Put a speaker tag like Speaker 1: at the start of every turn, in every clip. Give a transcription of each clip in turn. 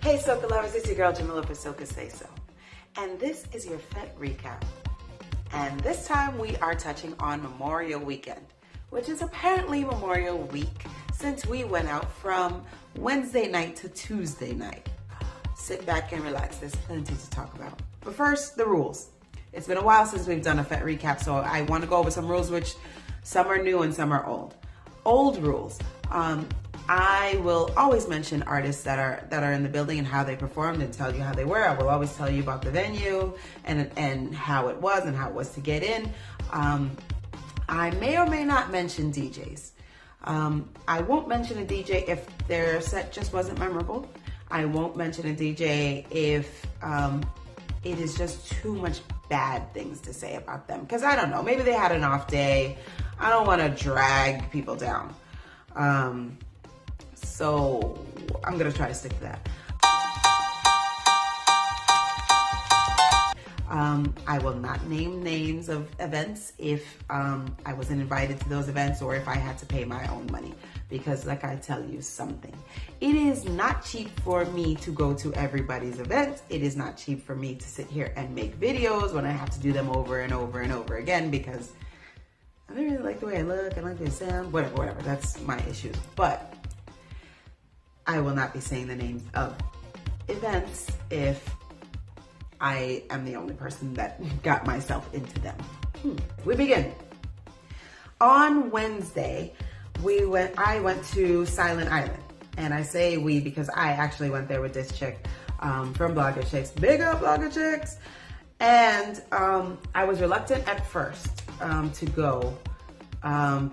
Speaker 1: Hey Soca lovers, it's your girl Jamila for SocaSaySo. And this is your Fete recap. And this time we are touching on Memorial Weekend, which is apparently Memorial Week since we went out from Wednesday night to Tuesday night. Sit back and relax, there's plenty to talk about. But first, the rules. It's been a while since we've done a Fete recap, so I want to go over some rules, which some are new and some are old. Old rules. I will always mention artists that are in the building and how they performed and tell you how they were. I will always tell you about the venue and how it was to get in. I may or may not mention DJs. I won't mention a DJ if their set just wasn't memorable. I won't mention a DJ if it is just too much bad things to say about them. Because I don't know, maybe they had an off day. I don't want to drag people down. So I'm going to try to stick to that. I will not name names of events if I wasn't invited to those events or if I had to pay my own money. Because like I tell you something, it is not cheap for me to go to everybody's events. It is not cheap for me to sit here and make videos when I have to do them over and over and over again because I don't really like the way I look, I like the way I sound, whatever, that's my issues. But I will not be saying the names of events if I am the only person that got myself into them. We begin. On Wednesday, I went to Silent Island. And I say we because I actually went there with this chick from Blogger Chicks. Big up Blogger Chicks. And I was reluctant at first to go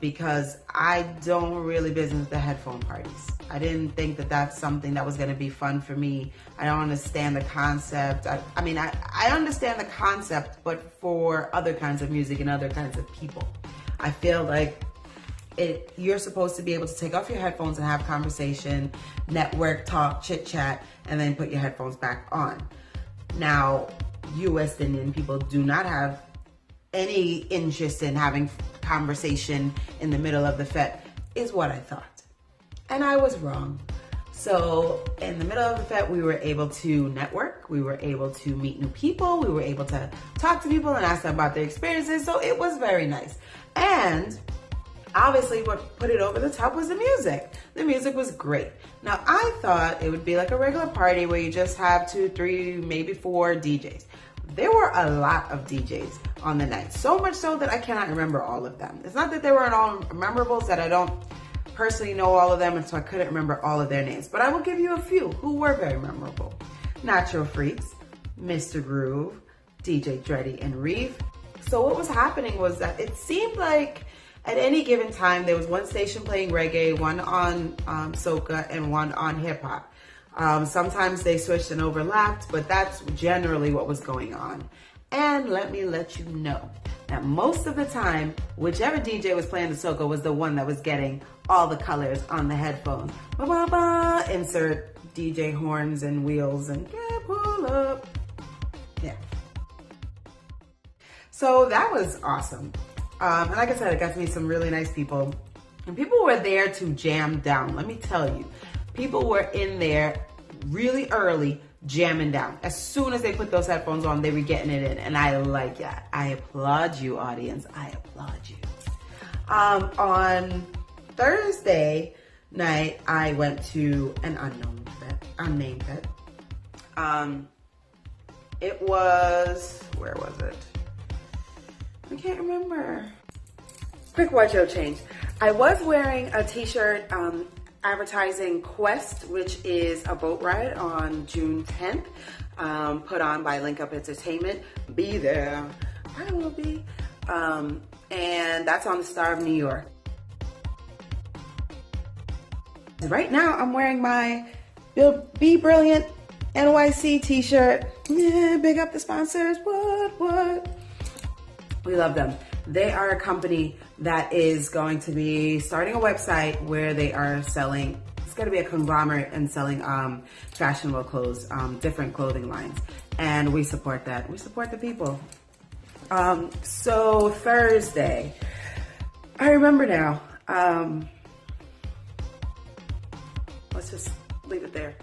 Speaker 1: because I don't really business the headphone parties. I didn't think that that's something that was going to be fun for me. I don't understand the concept. I mean, I understand the concept, but for other kinds of music and other kinds of people. I feel like you're supposed to be able to take off your headphones and have conversation, network, talk, chit chat, and then put your headphones back on. Now, you West Indian people do not have any interest in having conversation in the middle of the Fete, is what I thought. And I was wrong. So in the middle of the Fete, we were able to network, we were able to meet new people, we were able to talk to people and ask them about their experiences. So it was very nice. And obviously what put it over the top was the music. The music was great. Now I thought it would be like a regular party where you just have 2, 3, maybe 4 DJs. There were a lot of DJs on the night. So much so that I cannot remember all of them. It's not that they weren't all memorables, that I don't personally know all of them, and so I couldn't remember all of their names. But I will give you a few who were very memorable. Natural Freaks, Mr. Groove, DJ Dreddy, and Reeve. So what was happening was that it seemed like at any given time, there was one station playing reggae, one on soca, and one on hip hop. Sometimes they switched and overlapped, but that's generally what was going on. And let me let you know that most of the time, whichever DJ was playing the soca was the one that was getting all the colors on the headphones. Ba, ba, ba, insert DJ horns and wheels and pull up. Yeah. So that was awesome. And like I said, I got to meet some really nice people. And people were there to jam down. Let me tell you, people were in there really early jamming down. As soon as they put those headphones on, they were getting it in. And I like that. I applaud you, audience. I applaud you. On Thursday night, I went to an unnamed Fete. It was, where was it? I can't remember. Quick wardrobe change. I was wearing a t-shirt advertising Quest, which is a boat ride on June 10th, put on by Link Up Entertainment. Be there. I will be. And that's on the Star of New York. Right now, I'm wearing my Be Brilliant NYC t-shirt. Yeah, big up the sponsors. What? We love them. They are a company that is going to be starting a website where they are selling, it's going to be a conglomerate and selling fashionable clothes, different clothing lines. And we support that. We support the people. So Thursday, I remember now. Let's just leave it there.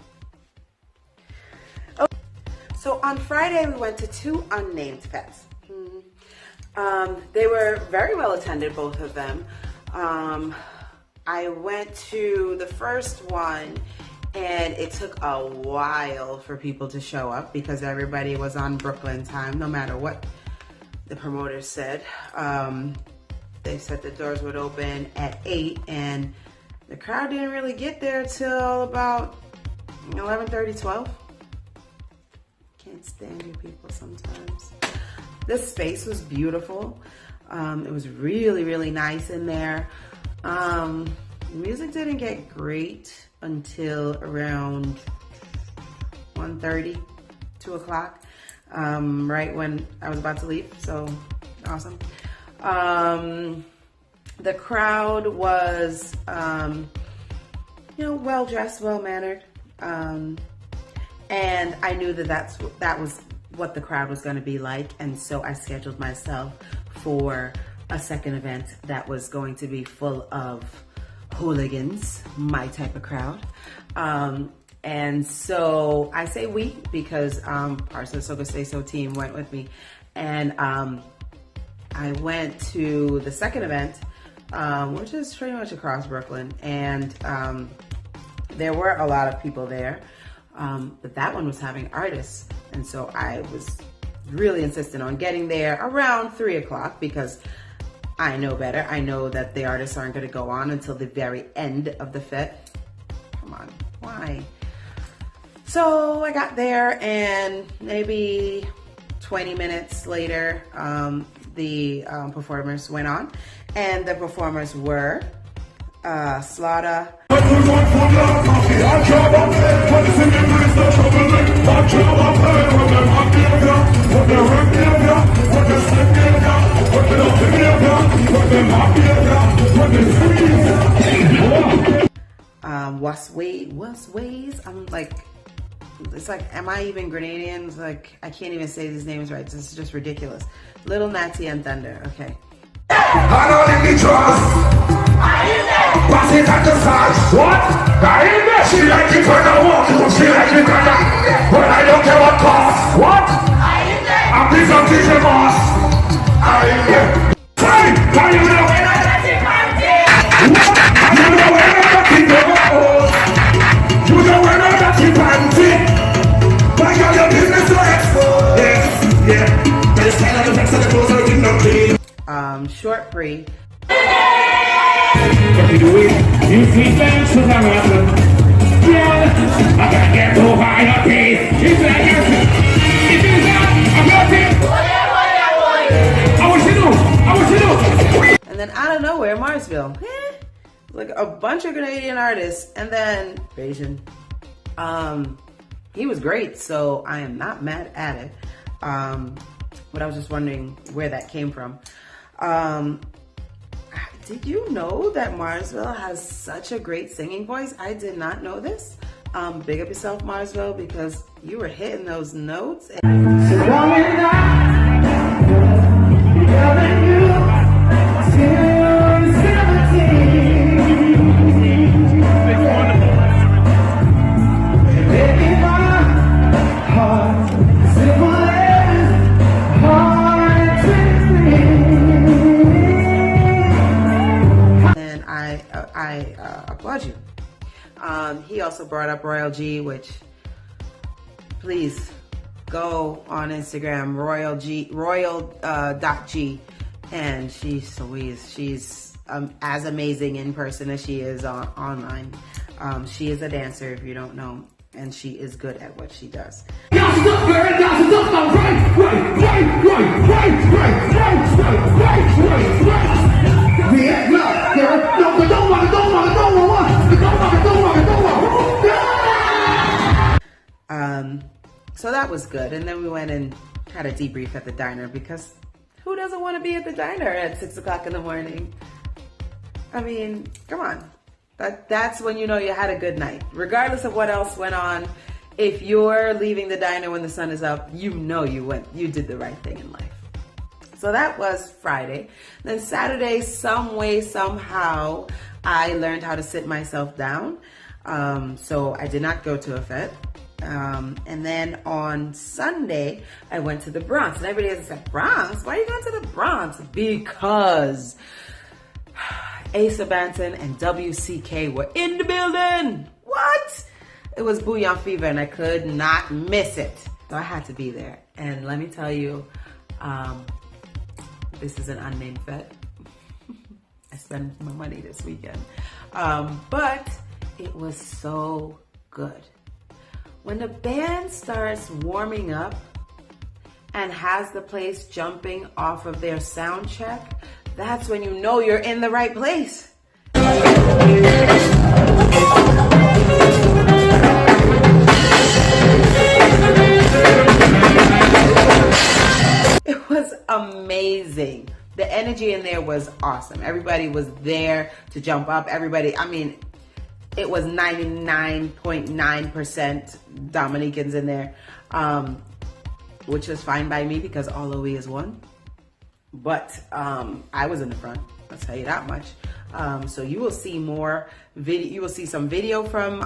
Speaker 1: So on Friday, we went to 2 unnamed fetes. They were very well attended, both of them. I went to the first one, and it took a while for people to show up because everybody was on Brooklyn time, no matter what the promoters said. They said the doors would open at 8, and the crowd didn't really get there till about 11:30, 12. Can't stand you people sometimes. This space was beautiful. It was really, really nice in there. The music didn't get great until around 1:30, 2 o'clock, right when I was about to leave. So awesome. The crowd was, well dressed, well mannered, and I knew that was what the crowd was going to be like, and so I scheduled myself for a second event that was going to be full of hooligans, my type of crowd. And so I say we because parts of the SocaSaySo team went with me, and I went to the second event, which is pretty much across Brooklyn, and there were a lot of people there, but that one was having artists, and so I was really insistent on getting there around 3 o'clock because I know better. I know that the artists aren't going to go on until the very end of the fete. Come on, why? So I got there, and maybe 20 minutes later, the performers went on, and the performers were Slattah, Wayz. I'm like, it's like, am I even Grenadians? Like, I can't even say these names right. This is just ridiculous. Little Natty and Thunder. Okay.
Speaker 2: I don't need trust. Pass it at the side. What? She like it when I walk. She like it when I don't care what cost. What? I'm this on teacher boss. Hey, how you know? You know when I'm not in the house. You know when I'm not in panty. My girl, your business so exposed. Yes, yeah. But it's kind of the facts of the clothes are in the clean.
Speaker 1: Shortpree.
Speaker 2: If you do it, you see things to come up. Yeah, I can't get too high on taste. It's like if it's not, I'm not it. I want you to.
Speaker 1: And then out of nowhere, Marzville. Like a bunch of Canadian artists, and then Bayesian. He was great, so I am not mad at it. But I was just wondering where that came from. Did you know that Marzville has such a great singing voice? I did not know this. Big up yourself, Marzville, because you were hitting those notes. I applaud you. He also brought up Royal G, which please go on Instagram, royal.g, and she's Louise. She's as amazing in person as she is online. She is a dancer, if you don't know, and she is good at what she does. So that was good. And then we went and had a debrief at the diner because who doesn't want to be at the diner at 6 o'clock in the morning? I mean, come on. That's when you know you had a good night. Regardless of what else went on, if you're leaving the diner when the sun is up, you know you did the right thing in life. So that was Friday. Then Saturday, some way, somehow, I learned how to sit myself down. So I did not go to a fete. And then on Sunday, I went to the Bronx. And everybody has said, Bronx? Why are you going to the Bronx? Because Asa Bantan and WCK were in the building. What? It was Bouillon Fever and I could not miss it. So I had to be there. And let me tell you, this is an unnamed fete. I spent my money this weekend. But it was so good. When the band starts warming up and has the place jumping off of their sound check, that's when you know you're in the right place. It was amazing. The energy in there was awesome. Everybody was there to jump up. Everybody, I mean, it was 99.9% Dominicans in there, which was fine by me because all we is one. But I was in the front, I'll tell you that much. So you will see more video. You will see some video from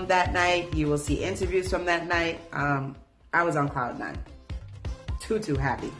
Speaker 1: that night. You will see interviews from that night. I was on cloud 9. Too happy.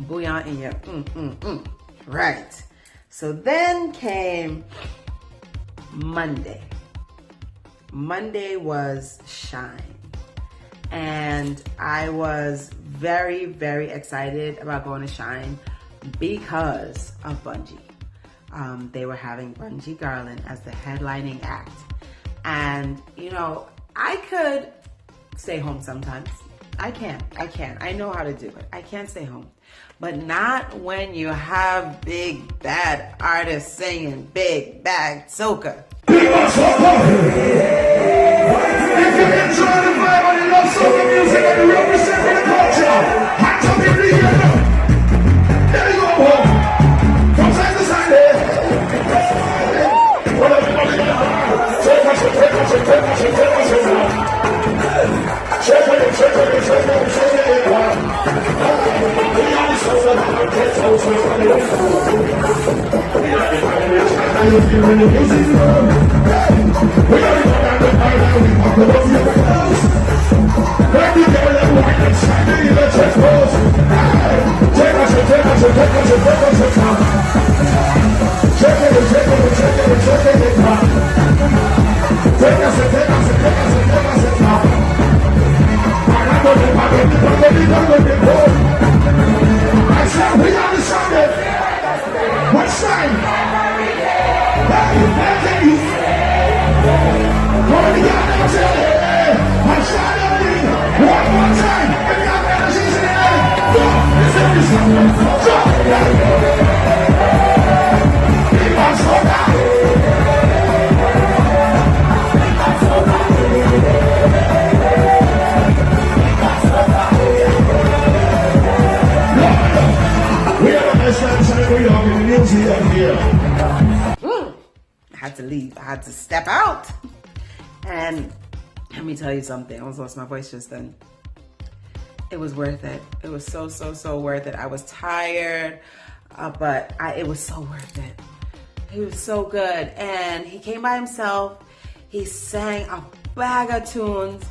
Speaker 1: Bouillon in your right. So then came Monday. Monday was Shine. And I was very, very excited about going to Shine because of Bunji. They were having Bunji Garlin as the headlining act. And, you know, I could stay home sometimes. I can. I know how to do it. I can stay home. But not when you have big, bad artists singing big, bad Soca.
Speaker 2: If you enjoy the vibe and you love soca music and you represent the culture, hands up in the air. There you go, home. From side to side there. Well, everybody got take us. Check it.
Speaker 1: had to leave. I had to step out. And let me tell you something. I almost lost my voice just then. It was worth it. It was so, so, so worth it. I was tired, but it was so worth it. He was so good. And he came by himself. He sang a bag of tunes.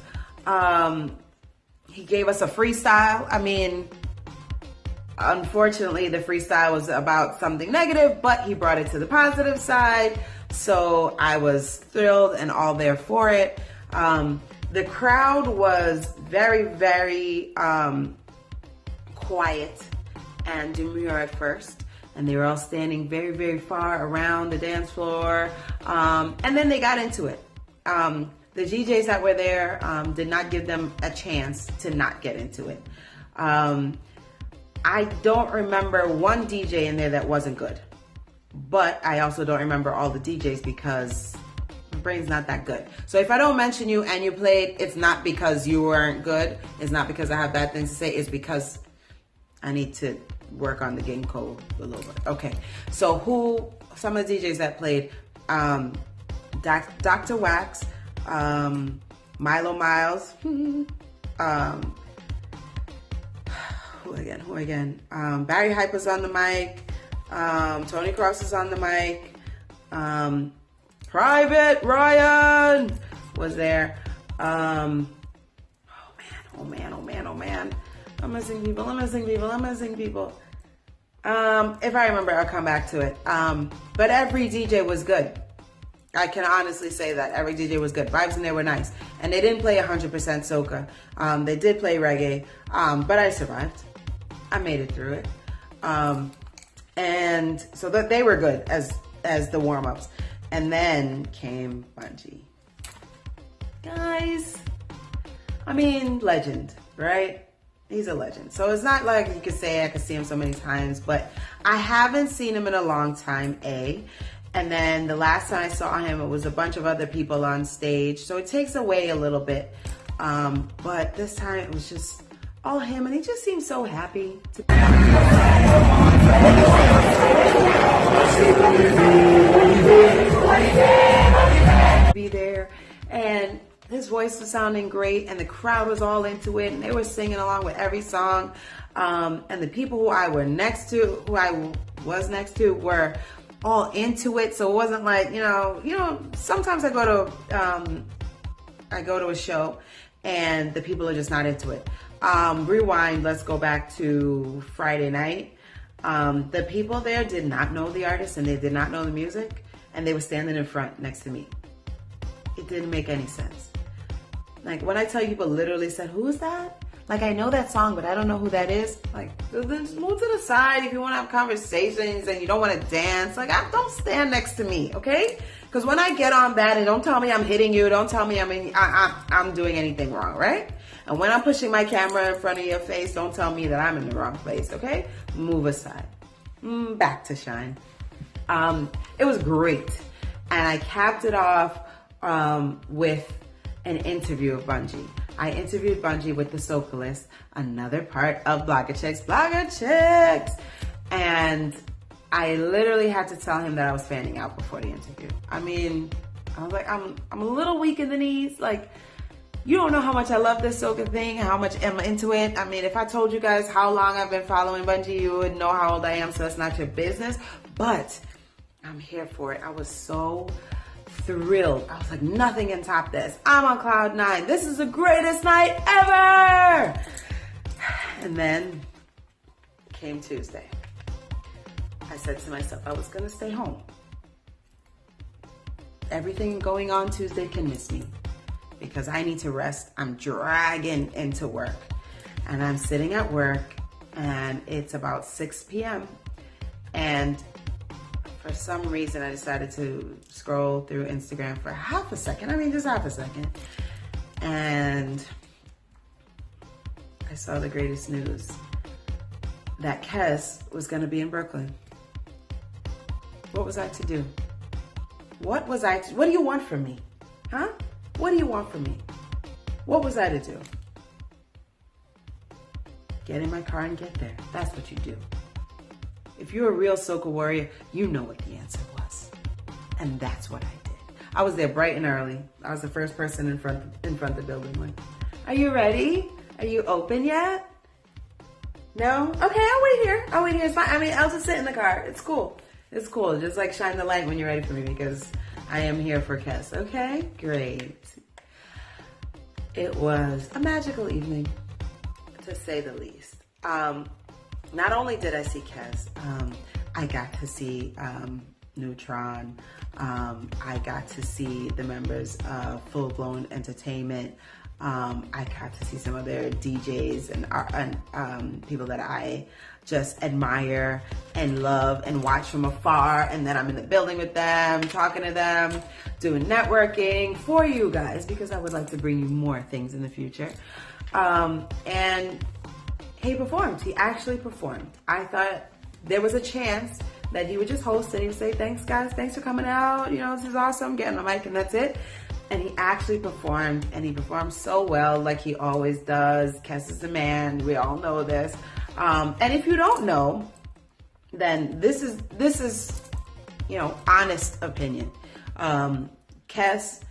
Speaker 1: He gave us a freestyle. I mean, unfortunately, the freestyle was about something negative, but he brought it to the positive side. So I was thrilled and all there for it. The crowd was very, very quiet and demure at first. And they were all standing very, very far around the dance floor. And then they got into it. The DJs that were there did not give them a chance to not get into it. I don't remember one DJ in there that wasn't good. But I also don't remember all the DJs because my brain's not that good. So if I don't mention you and you played, it's not because you weren't good. It's not because I have bad things to say. It's because I need to work on the game code a little bit. Okay. So some of the DJs that played, Dr. Wax, Milo Miles, who again? Barry Hype was on the mic. Tony Cross is on the mic. Private Ryan was there. Oh man. I'm missing people. If I remember, I'll come back to it. But every DJ was good. I can honestly say that every DJ was good. Vibes in there were nice. And they didn't play 100% soca. They did play reggae. But I survived. I made it through it. And so that they were good as the warm-ups. And then came Bunji. Guys, I mean, legend, right? He's a legend. So it's not like you could say I could see him so many times, but I haven't seen him in a long time, A. And then the last time I saw him, it was a bunch of other people on stage. So it takes away a little bit. But this time it was just all him, and he just seemed so happy to be there. And his voice was sounding great, and the crowd was all into it, and they were singing along with every song. And the people who I was next to were all into it. So it wasn't like, sometimes I go to a show and the people are just not into it. Rewind, let's go back to Friday night. The people there did not know the artist and they did not know the music, and they were standing in front next to me. It didn't make any sense. Like, when I tell you, people literally said, "Who is that?" Like, I know that song, but I don't know who that is. Like, then just move to the side if you want to have conversations and you don't want to dance. Like, don't stand next to me, okay? Because when I get on that, and don't tell me I'm hitting you, don't tell me I'm doing anything wrong, right? And when I'm pushing my camera in front of your face, don't tell me that I'm in the wrong place, okay? Move aside. Back to Shine. It was great. And I capped it off with an interview of Bunji. I interviewed Bunji with the Soca List, another part of Blogger Chicks. And I literally had to tell him that I was fanning out before the interview. I mean, I was like, I'm a little weak in the knees. Like, you don't know how much I love this Soca thing, how much I'm into it. I mean, if I told you guys how long I've been following Bunji, you would know how old I am, so that's not your business. But I'm here for it. I was so thrilled. I was like, nothing can top this. I'm on cloud 9. This is the greatest night ever. And then came Tuesday. I said to myself, I was going to stay home. Everything going on Tuesday can miss me because I need to rest. I'm dragging into work, and I'm sitting at work, and it's about 6 p.m. And for some reason, I decided to scroll through Instagram for half a second. I mean, just half a second. And I saw the greatest news that Kes was going to be in Brooklyn. What was I to do? What do you want from me? Huh? What do you want from me? What was I to do? Get in my car and get there. That's what you do. If you're a real Soca warrior, you know what the answer was. And that's what I did. I was there bright and early. I was the first person in front of the building. Like, are you ready? Are you open yet? No? Okay, I'll wait here. It's fine. I mean, I'll just sit in the car. It's cool. It's cool. Just like shine the light when you're ready for me because I am here for Kes. Okay? Great. It was a magical evening, to say the least. Not only did I see Kes, I got to see Neutron. I got to see the members of Full Blown Entertainment. I got to see some of their DJs and people that I just admire and love and watch from afar. And then I'm in the building with them, talking to them, doing networking for you guys because I would like to bring you more things in the future. And he performed. He actually performed. I thought there was a chance that he would just host and he would say, thanks guys, thanks for coming out. You know, this is awesome. Get on the mic and that's it. And he actually performed, and he performed so well, like he always does. Kes is the man. We all know this. And if you don't know, then this is, you know, honest opinion. Kes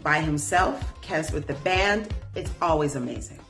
Speaker 1: by himself, Kes with the band, it's always amazing.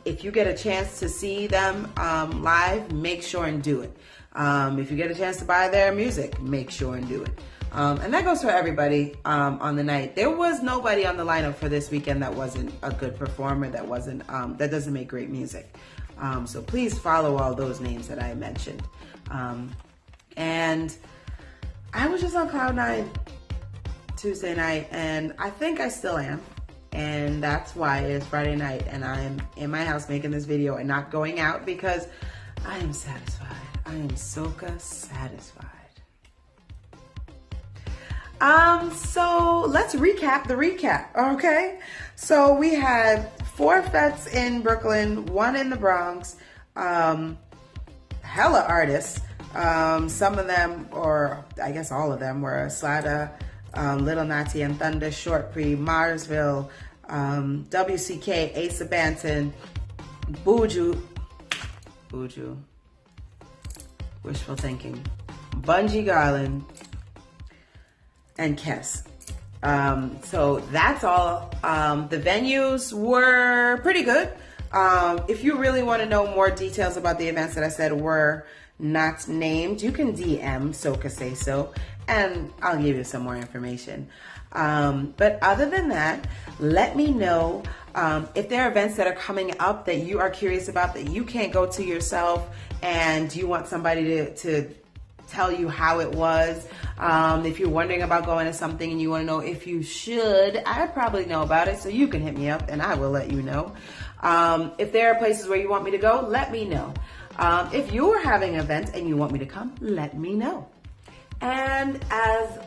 Speaker 1: If you get a chance to see them live, make sure and do it. If you get a chance to buy their music, make sure and do it. And that goes for everybody on the night. There was nobody on the lineup for this weekend that wasn't a good performer, that wasn't that doesn't make great music. So please follow all those names that I mentioned. And I was just on cloud nine Tuesday night, and I think I still am. And that's why it's Friday night and I'm in my house making this video and not going out because I am satisfied. I am Soca satisfied. So let's recap the recap, okay? So we had 4 fetes in Brooklyn, 1 in the Bronx, hella artists. Some of them, or I guess all of them, were Slattah, Little Natty and Thunder, Shortpree, Marzville, WCK, Asa Bantan, Bunji, wishful thinking, Bunji, Garlin, and Kes. So that's all. The venues were pretty good. If you really want to know more details about the events that I said were not named, you can DM SocaSaySo and I'll give you some more information. But other than that, let me know if there are events that are coming up that you are curious about that you can't go to yourself and you want somebody to tell you how it was. If you're wondering about going to something and you want to know if you should, I probably know about it, so you can hit me up and I will let you know. If there are places where you want me to go, let me know. If you're having an event and you want me to come, let me know. And as,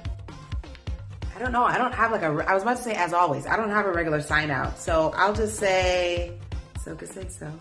Speaker 1: I don't know, I don't have like I was about to say as always, I don't have a regular sign out. So I'll just say, SocaSaySo.